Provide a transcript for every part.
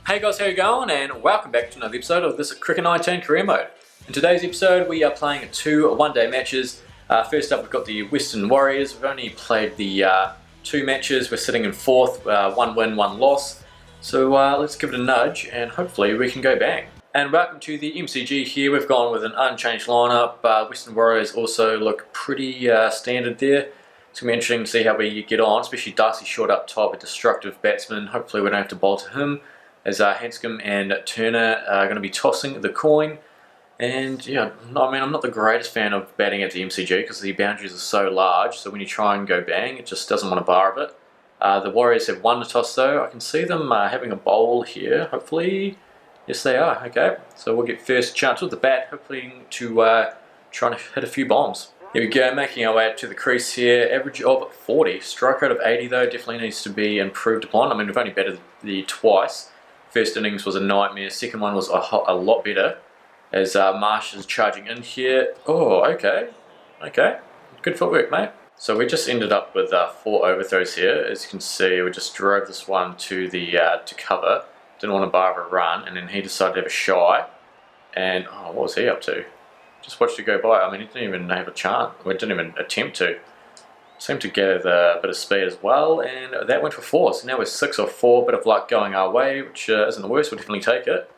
Hey guys, how you going? And welcome back to another episode of this Cricket 19 career mode. In today's episode, we are playing two one-day matches. First up, we've got the Western Warriors. We've only played the two matches. We're sitting in fourth, one win, one loss. So let's give it a nudge, and hopefully we can go bang. And welcome to the MCG here. We've gone with an unchanged lineup. Western Warriors also look pretty standard there. It's going to be interesting to see how we get on, especially Darcy Short up top, a destructive batsman. Hopefully we don't have to bowl to him, as Hanscom and Turner are going to be tossing the coin. And yeah, I'm not the greatest fan of batting at the MCG because the boundaries are so large, so when you try and go bang, it just doesn't want a bar of it. The Warriors have won the toss though. I can see them having a bowl here, hopefully. Yes they are, okay. So we'll get first chance with the bat, hopefully to try and hit a few bombs. Here we go, making our way up to the crease here. Average of 40, strike rate of 80 though, definitely needs to be improved upon. I mean, we've only batted the twice. First innings was a nightmare, second one was a lot better, as Marsh is charging in here. Oh, okay, good footwork, mate. So we just ended up with 4 overthrows here. As you can see, we just drove this one to the to cover, didn't want to bar of a run, and then he decided to have a shy, and oh, what was he up to? Just watched it go by. I mean, he didn't even have a chance, we didn't even attempt to. Seemed to get a bit of speed as well, and that went for 4. So now we're 6 or 4, bit of luck going our way, which isn't the worst. We'll definitely take it.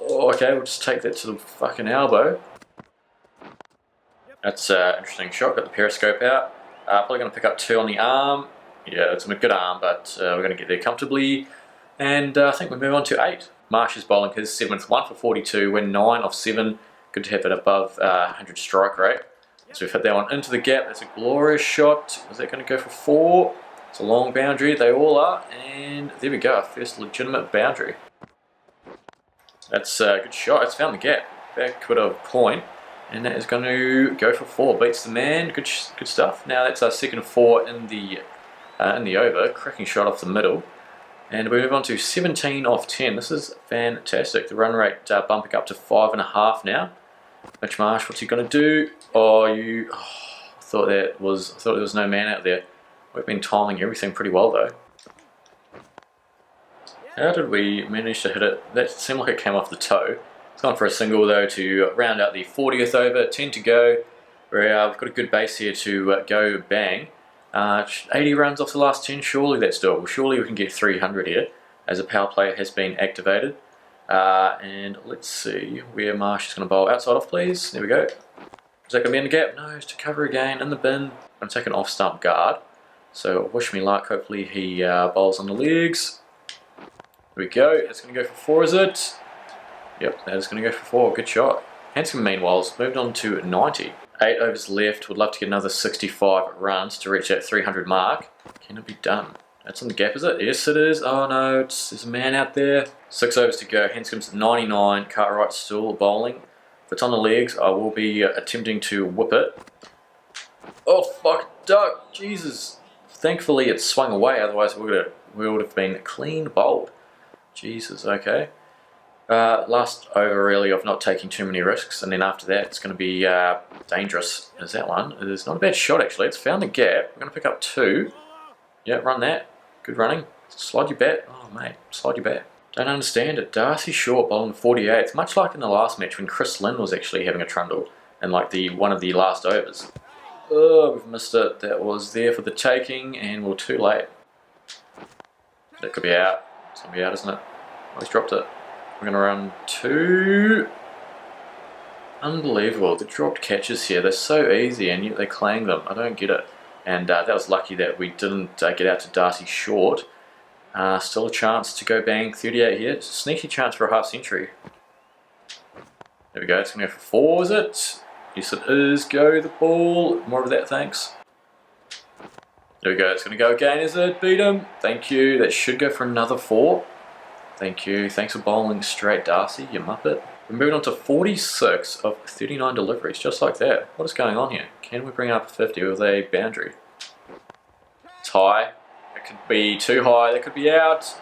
Oh, okay, we'll just take that to the fucking elbow. That's an interesting shot. Got the periscope out. Probably going to pick up 2 on the arm. Yeah, it's a good arm, but we're going to get there comfortably. And I think we move on to 8. Marsh is bowling his 7th, 1 for 42. We're 9 off 7. Good to have it above 100 strike rate. So we've hit that one into the gap. That's a glorious shot. Is that going to go for 4? It's a long boundary. They all are. And there we go. Our first legitimate boundary. That's a good shot. It's found the gap. Backward of point. And that is going to go for 4. Beats the man. Good stuff. Now that's our second 4 in the over. Cracking shot off the middle. And we move on to 17 off 10. This is fantastic. The run rate bumping up to 5.5 now. Mitch Marsh, what's he going to do? I thought there was no man out there. We've been timing everything pretty well though. How did we manage to hit it? That seemed like it came off the toe. It's gone for a single though to round out the 40th over. 10 to go. We've got a good base here to go bang. 80 runs off the last 10. Surely that's doable. Surely we can get 300 here, as a power play has been activated. And let's see where Marsh is going to bowl. Outside off, please. There we go. Is that going to be in the gap? No, it's to cover again in the bin. I'm going to take an off-stump guard. So wish me luck. Hopefully he bowls on the legs. There we go. It's going to go for 4, is it? Yep, that is going to go for 4. Good shot. Hanscom, meanwhile, has moved on to 90. 8 overs left. Would love to get another 65 runs to reach that 300 mark. Can it be done? That's on the gap, is it? Yes, it is. Oh no, there's a man out there. 6 overs to go. Hanscom's 99. Cartwright's still bowling. If it's on the legs, I will be attempting to whip it. Oh fuck, duck! Jesus. Thankfully, it swung away. Otherwise, we would have been clean bowled. Jesus. Okay. Last over really of not taking too many risks, and then after that, it's going to be dangerous. Is that one? It is not a bad shot actually. It's found the gap. We're going to pick up 2. Yeah, run that. Good running. Slide your bat. Oh, mate. Slide your bat. Don't understand it. Darcy Short bowling 48th. Much like in the last match when Chris Lynn was actually having a trundle in like one of the last overs. Oh, we've missed it. That was there for the taking and we're too late. That could be out. It's going to be out, isn't it? Oh, he's dropped it. We're going to run 2. Unbelievable. The dropped catches here. They're so easy and yet they clang them. I don't get it. And that was lucky that we didn't get out to Darcy Short. Still a chance to go bang 38 here. It's a sneaky chance for a half century. There we go. It's going to go for 4, is it? Yes, it is. Go the ball. More of that, thanks. There we go. It's going to go again, is it? Beat him. Thank you. That should go for another 4. Thank you. Thanks for bowling straight, Darcy, you muppet. We're moving on to 46 of 39 deliveries, just like that. What is going on here? Can we bring up 50 with a boundary? It's high. It could be too high. That could be out.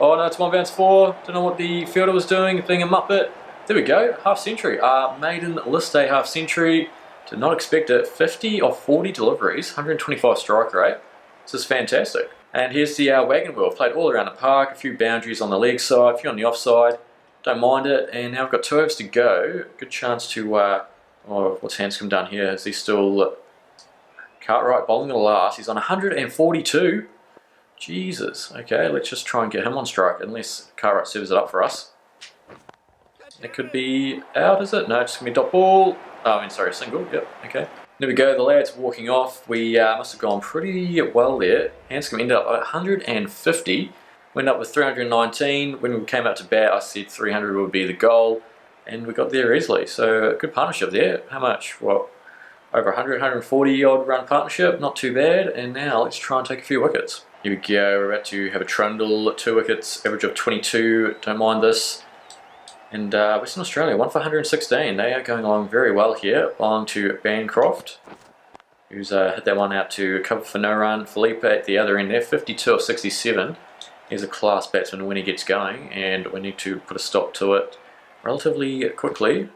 Oh no, it's 1 bounce 4. Don't know what the fielder was doing, being a muppet. There we go. Half century. Maiden list day half century. Did not expect it. 50 of 40 deliveries, 125 strike rate. This is fantastic. And here's the wagon wheel. Played all around the park, a few boundaries on the leg side, a few on the offside. Don't mind it. And now we've got 2 overs to go. Good chance to, oh, what's Hanscom done here? Is he still Cartwright bowling the last? He's on 142. Jesus. Okay, let's just try and get him on strike, unless Cartwright serves it up for us. It could be out, is it? No, it's going to be dot ball. Oh, I mean, sorry, single. Yep, okay. There we go, the lad's walking off. We must have gone pretty well there. Hanscom ended up at 150. Went up with 319. When we came out to bat, I said 300 would be the goal. And we got there easily. So, a good partnership there. How much? What? Over 100, 140 odd run partnership. Not too bad. And now let's try and take a few wickets. Here we go. We're about to have a trundle. 2 wickets, average of 22. Don't mind this. And Western Australia, 1 for 116. They are going along very well here. On to Bancroft, who's hit that one out to cover for no run. Felipe at the other end there, 52 of 67. He's a class batsman when he gets going, and we need to put a stop to it relatively quickly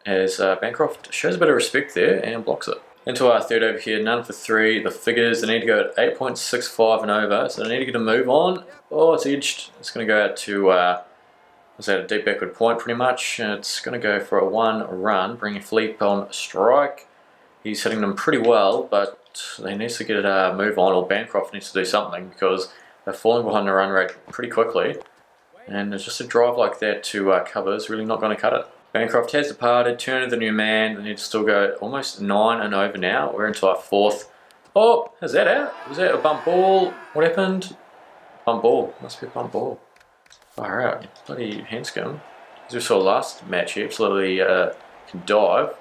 as Bancroft shows a bit of respect there and blocks it. Into our third over here, none for 3. The figures, they need to go at 8.65 and over, so they need to get a move on. Oh, it's edged. It's going to go out to... It's at a deep backward point pretty much. It's going to go for a 1 run, bringing Felipe on strike. He's hitting them pretty well, but they need to get a move on, or Bancroft needs to do something because they're falling behind the run rate pretty quickly. And it's just a drive like that to cover is really not going to cut it. Bancroft has departed, Turner the new man. They need to still go almost 9 and over now. We're into our 4th. Oh, is that out? Was that a bump ball? What happened? Bump ball. Must be a bump ball. Far out, bloody Hanscom. As we saw last match, he absolutely can dive.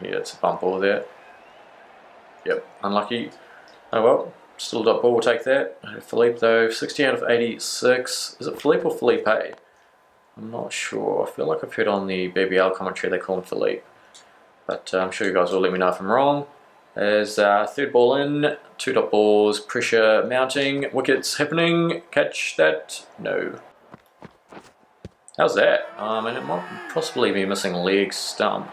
Yeah, it's a bump ball there. Yep, unlucky. Oh well, still a dot ball, we'll take that. Felipe though, 60 out of 86. Is it Felipe or Felipe? I'm not sure. I feel like I've heard on the BBL commentary they call him Felipe. But I'm sure you guys will let me know if I'm wrong. There's third ball in, 2 dot balls, pressure mounting, wickets happening, catch that, no. How's that? And it might possibly be missing leg stump.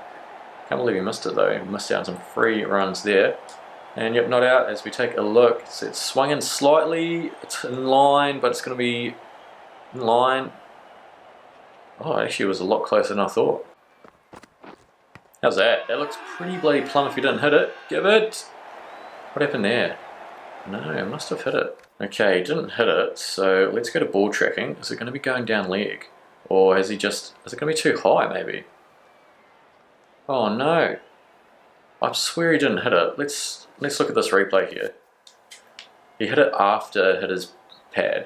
Can't believe he missed it though, he missed out on some free runs there. And yep, not out as we take a look. It's swung in slightly, it's in line, but it's going to be in line. Oh, actually it was a lot closer than I thought. How's that? That looks pretty bloody plumb if you didn't hit it. Give it! What happened there? No, I must have hit it. Okay, didn't hit it, so let's go to ball tracking. Is it going to be going down leg? Or is it going to be too high maybe? Oh no. I swear he didn't hit it. Let's look at this replay here. He hit it after it hit his pad.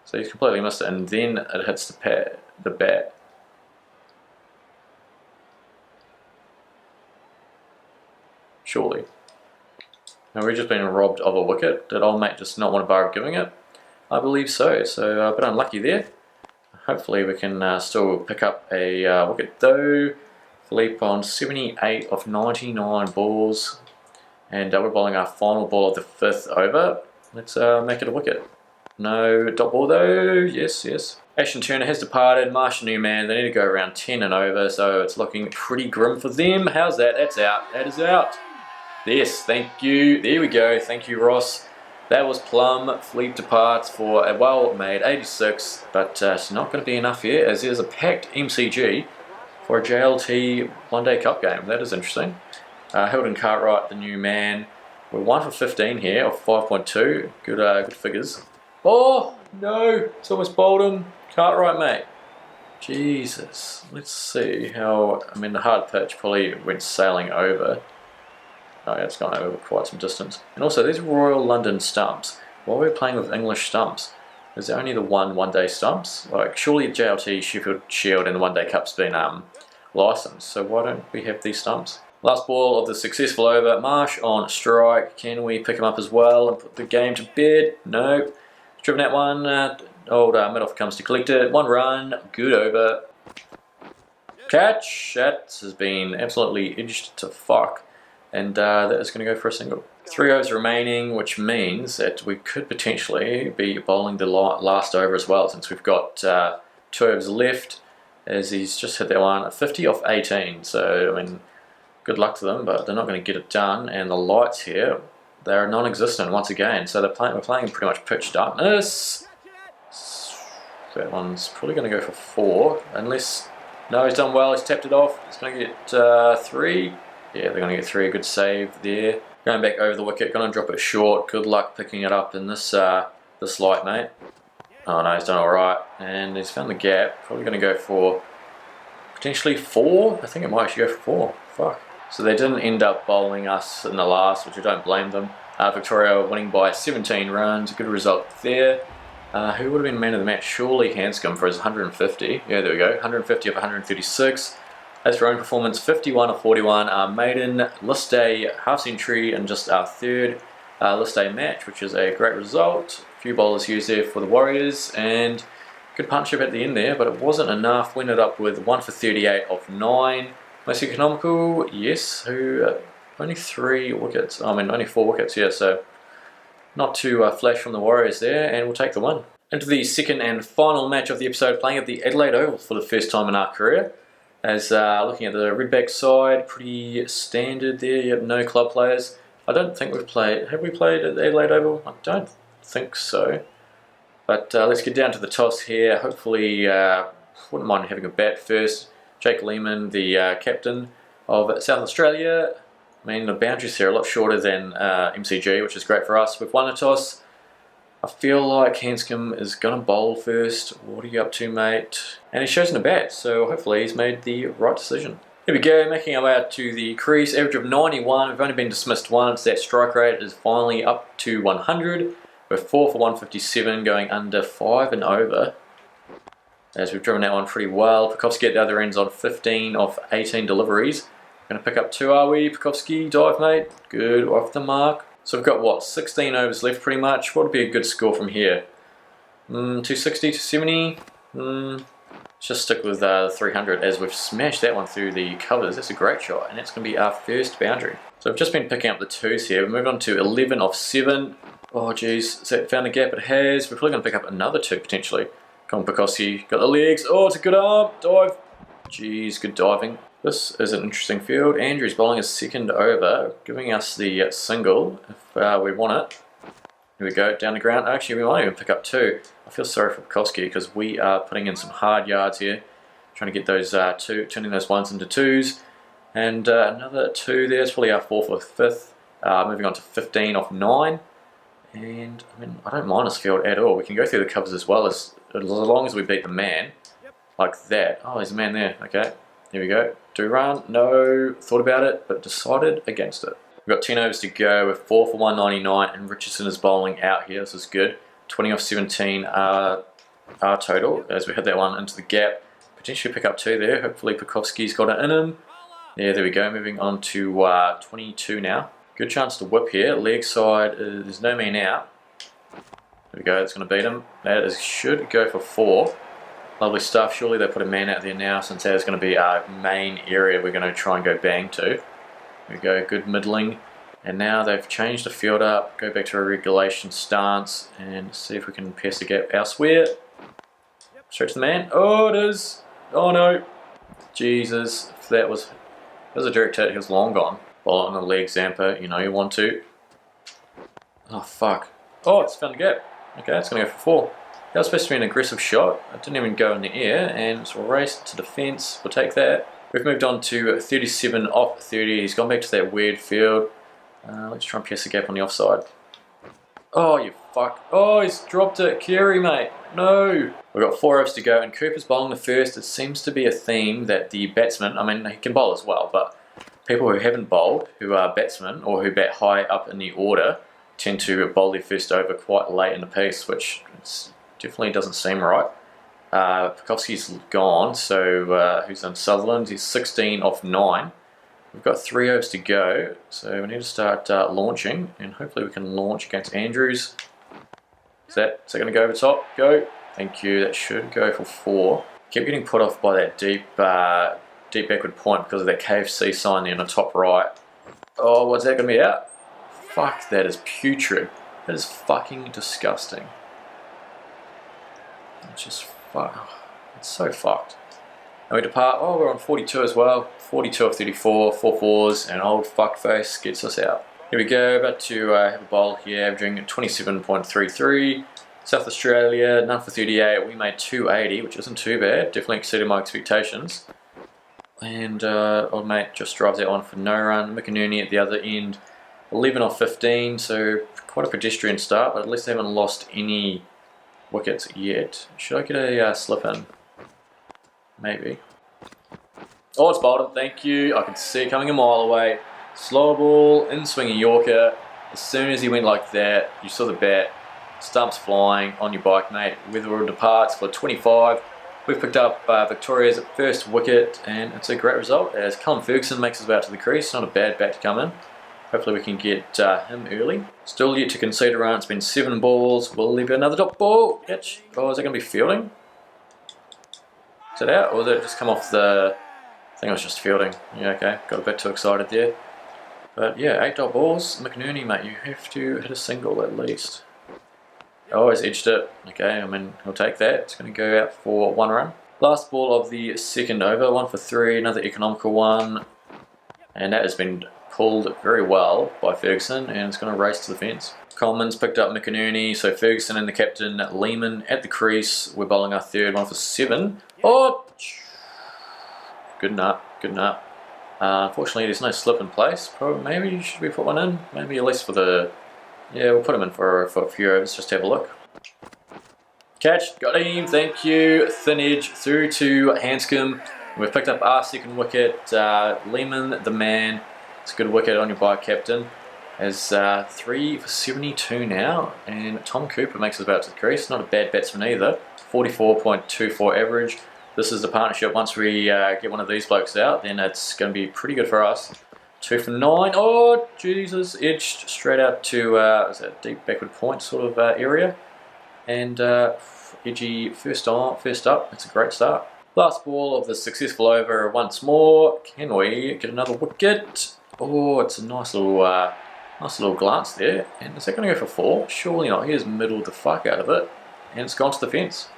So he's completely missed it, and then it hits the bat. Surely. Now we've just been robbed of a wicket. Did old mate just not want to bar of giving it? I believe so, so a bit unlucky there. Hopefully we can still pick up a wicket though. Felipe on 78 of 99 balls. And we're bowling our final ball of the 5th over. Let's make it a wicket. No dot ball though, yes. Ashton Turner has departed, Marsh new man, they need to go around 10 and over, so it's looking pretty grim for them. How's that? That's out, that is out. Yes, thank you. There we go. Thank you, Ross. That was plum. Felipe departs for a well-made 86, but it's not going to be enough here, as there's a packed MCG for a JLT one-day cup game. That is interesting. Hilton Cartwright, the new man. We're 1 for 15 here, of 5.2. Good figures. Oh, no. It's almost bowled him. Cartwright, mate. Jesus. Let's see how... I mean, the hard pitch probably went sailing over. Oh yeah, it's gone over quite some distance. And also, these Royal London stumps. Why are we playing with English stumps? Is there only the one-day stumps? Like, surely JLT, Sheffield Shield, and the one-day cup's been licensed. So why don't we have these stumps? Last ball of the successful over. Marsh on strike. Can we pick him up as well and put the game to bed? No. Driven that one. Old Midoff comes to collect it. 1 run. Good over. Catch. That has been absolutely edged to fuck. And that is going to go for a single. 3 overs remaining, which means that we could potentially be bowling the last over as well, since we've got 2 overs left, as he's just hit that one at 50 off 18. So, I mean, good luck to them, but they're not going to get it done. And the lights here, they're non-existent once again. So we're playing pretty much pitch darkness. That one's probably going to go for 4, unless... No, he's done well, he's tapped it off. He's going to get 3. Yeah, they're going to get 3, good save there. Going back over the wicket, going to drop it short. Good luck picking it up in this light, mate. Oh no, he's done alright. And he's found the gap. Probably going to go for potentially 4. I think it might actually go for 4. Fuck. So they didn't end up bowling us in the last, which I don't blame them. Victoria winning by 17 runs. Good result there. Who would have been man of the match? Surely Hanscom for his 150. Yeah, there we go. 150 of 136. As for own performance, 51 of 41. Our maiden list day half century and just our third list day match, which is a great result. A few bowlers used there for the Warriors and good partnership at the end there, but it wasn't enough. We ended up with 1 for 38 of 9. Most economical, yes. Only 3 wickets. I mean, only 4 wickets, yeah, so not too flash from the Warriors there, and we'll take the win. Into the second and final match of the episode, playing at the Adelaide Oval for the first time in our career. As looking at the Redback side, pretty standard there. You have no club players. I don't think we've played. Have we played at the Adelaide Oval? I don't think so. But let's get down to the toss here. Hopefully, wouldn't mind having a bat first. Jake Lehman, the captain of South Australia. I mean, the boundaries here are a lot shorter than MCG, which is great for us. We've won the toss. I feel like Hanscom is going to bowl first. What are you up to, mate? And he's chosen a bat, so hopefully he's made the right decision. Here we go, making our way out to the crease. Average of 91. We've only been dismissed once. That strike rate is finally up to 100. We're 4 for 157, going under 5 and over. As we've driven that one pretty well. Pekovsky at the other end's on 15 of 18 deliveries. Going to pick up 2, are we? Pekovsky, dive, mate. Good, off the mark. So we've got, what, 16 overs left pretty much. What would be a good score from here? 260, 270? Let's just stick with 300 as we've smashed that one through the covers. That's a great shot, and that's going to be our first boundary. So we've just been picking up the 2s here. We move on to 11 of 7. Oh, geez. Has that found a gap? It has. We're probably going to pick up another 2 potentially. Come on, Pekovsky. Got the legs. Oh, it's a good arm. Dive. Jeez, good diving. This is an interesting field. Andrew's bowling his second over, giving us the single if we want it. Here we go, down the ground. Actually, we might even pick up 2. I feel sorry for Pekovsky because we are putting in some hard yards here, trying to get those 2, turning those 1s into 2s. And another 2 there. It's probably our 4th or 5th. Moving on to 15 off 9. And I mean, I don't mind this field at all. We can go through the covers as well as long as we beat the man like that. Oh, there's a man there. Okay. Here we go. Do run. No. Thought about it, but decided against it. We've got 10 overs to go. We're 4 for 199, and Richardson is bowling out here. This is good. 20 off 17 our total as we hit that one into the gap. Potentially pick up 2 there. Hopefully Pekovsky's got it in him. Yeah, there we go. Moving on to 22 now. Good chance to whip here. Leg side, there's no man out. There we go. It's going to beat him. That should go for 4. Lovely stuff. Surely they put a man out there now since that is going to be our main area we're going to try and go bang to. There we go, good middling. And now they've changed the field up. Go back to a regulation stance and see if we can pierce the gap elsewhere. Stretch the man. Oh, it is. Oh no. Jesus. If that was a direct hit, he was long gone. Ball on the leg, Zampa. You know you want to. Oh, fuck. Oh, it's found the gap. Okay, it's going to go for 4. That was supposed to be an aggressive shot. It didn't even go in the air, and so we'll race to defence. We'll take that. We've moved on to 37 off 30. He's gone back to that weird field. Let's try and pierce the gap on the offside. Oh, you fuck. Oh, he's dropped it. Carey, mate. No. We've got 4 overs to go, and Cooper's bowling the first. It seems to be a theme that the batsman, I mean, he can bowl as well, but people who haven't bowled, who are batsmen, or who bat high up in the order, tend to bowl their first over quite late in the piece, which definitely doesn't seem right. Pekovsky's gone, so who's on Sutherland? He's 16 off 9. We've got 3 overs to go, so we need to start launching, and hopefully we can launch against Andrews. Is that going to go over the top? Go. Thank you. That should go for 4. Keep getting put off by that deep backward point because of that KFC sign there on the top right. Oh, what's that going to be out? Fuck, that is putrid. That is fucking disgusting. It's just fuck. It's so fucked. And we depart. Oh, we're on 42 as well. 42 of 34, 4 4s, and old fuckface gets us out. Here we go, about to have a bowl here, averaging 27.33. South Australia, none for 38. We made 280, which isn't too bad. Definitely exceeded my expectations. And old mate just drives that one for no run. McInerney at the other end, 11 off 15, so quite a pedestrian start, but at least they haven't lost any wickets yet. Should I get a slip in? Maybe. Oh, it's bowled him, thank you. I can see it coming a mile away. Slow ball, in swinging Yorker. As soon as he went like that, you saw the bat, stumps flying on your bike, mate. Weatherall departs for 25. We've picked up Victoria's first wicket, and it's a great result as Callum Ferguson makes his way out to the crease. Not a bad bat to come in. Hopefully we can get him early. Still yet to concede a run. It's been 7 balls. Will there be another dot ball? Catch. Oh, is that going to be fielding? Is it out, or did it just come off the... I think it was just fielding. Yeah, okay. Got a bit too excited there. But yeah, 8 dot balls. McInerney, mate, you have to hit a single at least. Oh, he's edged it. Okay, I mean, he'll take that. It's going to go out for 1 run. Last ball of the second over, 1 for 3, another economical one. And that has been pulled very well by Ferguson, and it's going to race to the fence. Coleman's picked up McInerney, so Ferguson and the captain Lehman at the crease. We're bowling our third, 1 for 7. Oh! Good nut, good nut. Unfortunately, there's no slip in place. Probably, maybe should we put one in? Maybe at least for the... Yeah, we'll put him in for a few overs, just have a look. Catch, got him, thank you. Thin edge through to Hanscom. We've picked up our second wicket. Lehman, the man. It's a good wicket on your bike, captain. As 3 for 72 now. And Tom Cooper makes his way out to the crease. Not a bad batsman either. 44.24 average. This is the partnership. Once we get one of these blokes out, then it's going to be pretty good for us. 2 for 9. Oh, Jesus. Edged straight out to is that deep backward point sort of area. And edgy first up. It's a great start. Last ball of the successful over once more. Can we get another wicket? Oh, it's a nice little glance there. And is that going to go for 4? Surely not. He has middled the fuck out of it. And it's gone to the fence.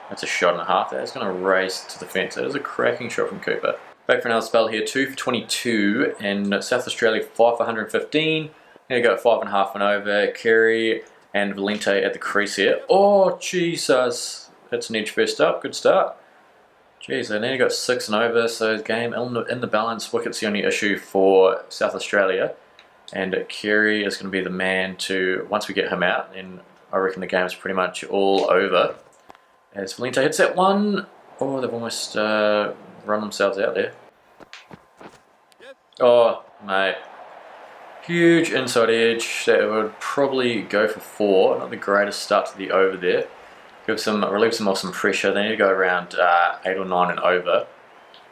That's a shot and a half. That's going to race to the fence. That is a cracking shot from Cooper. Back for another spell here. 2 for 22. And South Australia 5 for 115. Here we go, 5.5 and over. Carey and Valente at the crease here. Oh, Jesus. That's an edge first up. Good start. Jeez, they nearly got 6 and over. So the game in the balance. Wicket's the only issue for South Australia. And Carey is going to be the man to, once we get him out, then I reckon the game's pretty much all over. As Valente hits that one. Oh, they've almost run themselves out there. Oh, mate. Huge inside edge. That would probably go for 4. Not the greatest start to the over there. Relieve some of some pressure. They need to go around 8 or 9 and over.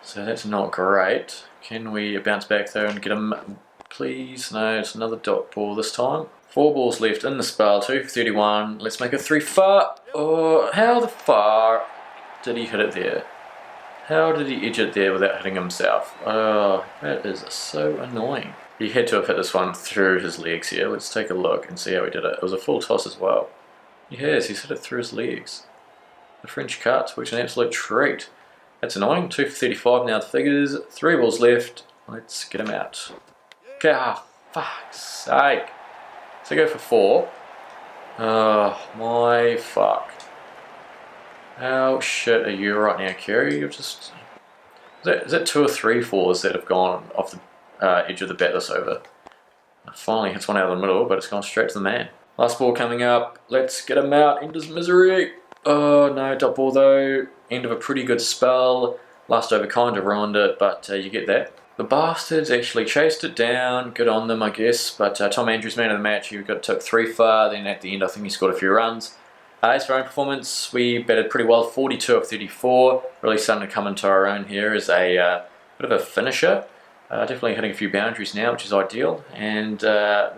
So that's not great. Can we bounce back though and get him, please? No, it's another dot ball this time. 4 balls left in the spell, 2 for 31. Let's make it 3 far. Oh, how the far did he hit it there? How did he edge it there without hitting himself? Oh, that is so annoying. He had to have hit this one through his legs here. Let's take a look and see how he did it. It was a full toss as well. He has, he's hit it through his legs. The French cut, which is an absolute treat. That's annoying. 2 for 35 now the figures. 3 balls left. Let's get him out. God, fuck's sake. So go for 4. Oh, my fuck. How shit are you right now, Carey? You're just... Is that 2 or 3 4s that have gone off the edge of the bat this over? Finally hits one out of the middle, but it's gone straight to the man. Last ball coming up. Let's get him out. End his misery. Oh, no. Dot ball, though. End of a pretty good spell. Last over kind of ruined it, but you get that. The bastards actually chased it down. Good on them, I guess. But Tom Andrews, man of the match, he took 3 far. Then at the end, I think he scored a few runs. As for our own performance, we batted pretty well. 42 of 34. Really starting to come into our own here as a bit of a finisher. Definitely hitting a few boundaries now, which is ideal. And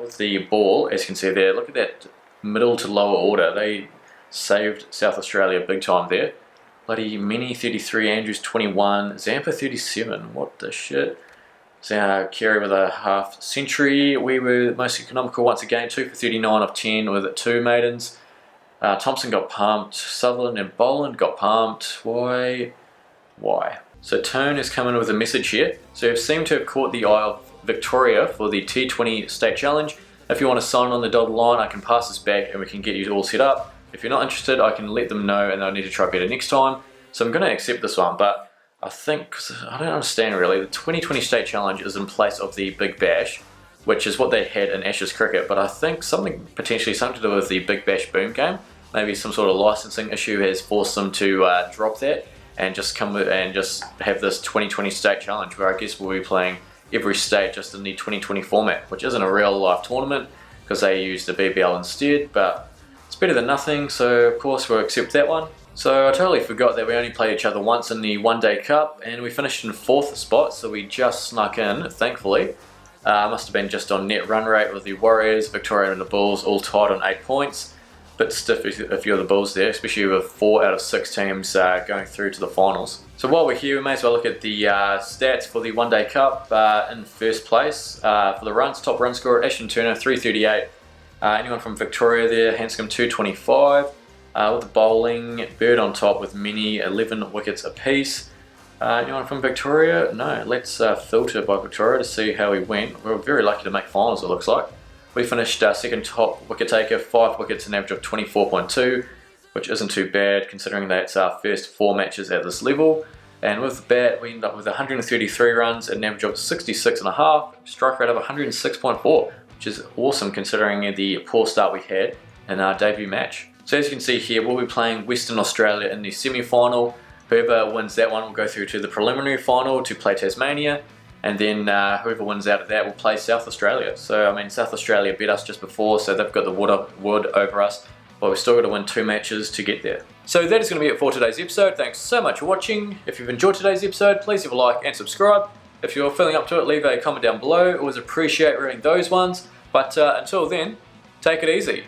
with the ball, as you can see there, look at that middle to lower order. They saved South Australia big time there. Bloody Mini 33, Andrews 21, Zampa 37. What the shit? So Carey with a half century. We were most economical once again, 2 for 39 of 10 with 2 maidens. Thompson got pumped. Sutherland and Boland got pumped. Why? So Tone is coming with a message here. So you seem to have caught the eye of Victoria for the T20 State Challenge. If you want to sign on the dotted line, I can pass this back and we can get you all set up. If you're not interested, I can let them know and they'll need to try better next time. So I'm going to accept this one, but I think, I don't understand really, the 2020 State Challenge is in place of the Big Bash, which is what they had in Ashes cricket, but I think something to do with the Big Bash boom game. Maybe some sort of licensing issue has forced them to drop that and just come with, and just have this 2020 State Challenge, where I guess we'll be playing every state just in the 2020 format, which isn't a real life tournament because they used the BBL instead, but it's better than nothing, so of course we'll accept that one. So I totally forgot that we only played each other once in the One Day Cup, and we finished in 4th spot, so we just snuck in, thankfully. Must have been just on net run rate with the Warriors, Victoria and the Bulls all tied on 8 points. Bit stiff a few of the Bulls there, especially with 4 out of 6 teams going through to the finals. So while we're here, we may as well look at the stats for the One Day Cup. In first place for the runs, top run scorer, Ashton Turner, 338. Anyone from Victoria there, Hanscom 225. With the bowling, Bird on top with many 11 wickets apiece. Anyone from Victoria? No, let's filter by Victoria to see how we went. We were very lucky to make finals, it looks like. We finished second top wicket taker, 5 wickets, an average of 24.2, which isn't too bad considering that it's our first 4 matches at this level. And with the bat, we ended up with 133 runs, an average of 66.5, strike rate of 106.4, which is awesome considering the poor start we had in our debut match. So as you can see here, we'll be playing Western Australia in the semi-final. Whoever wins that one will go through to the preliminary final to play Tasmania, and then whoever wins out of that will play South Australia. So I mean, South Australia beat us just before, so they've got the wood over us, but we've still got to win 2 matches to get there. So that is going to be it for today's episode. Thanks so much for watching. If you've enjoyed today's episode, please leave a like and subscribe. If you're feeling up to it, leave a comment down below. Always appreciate reading those ones. But until then, take it easy.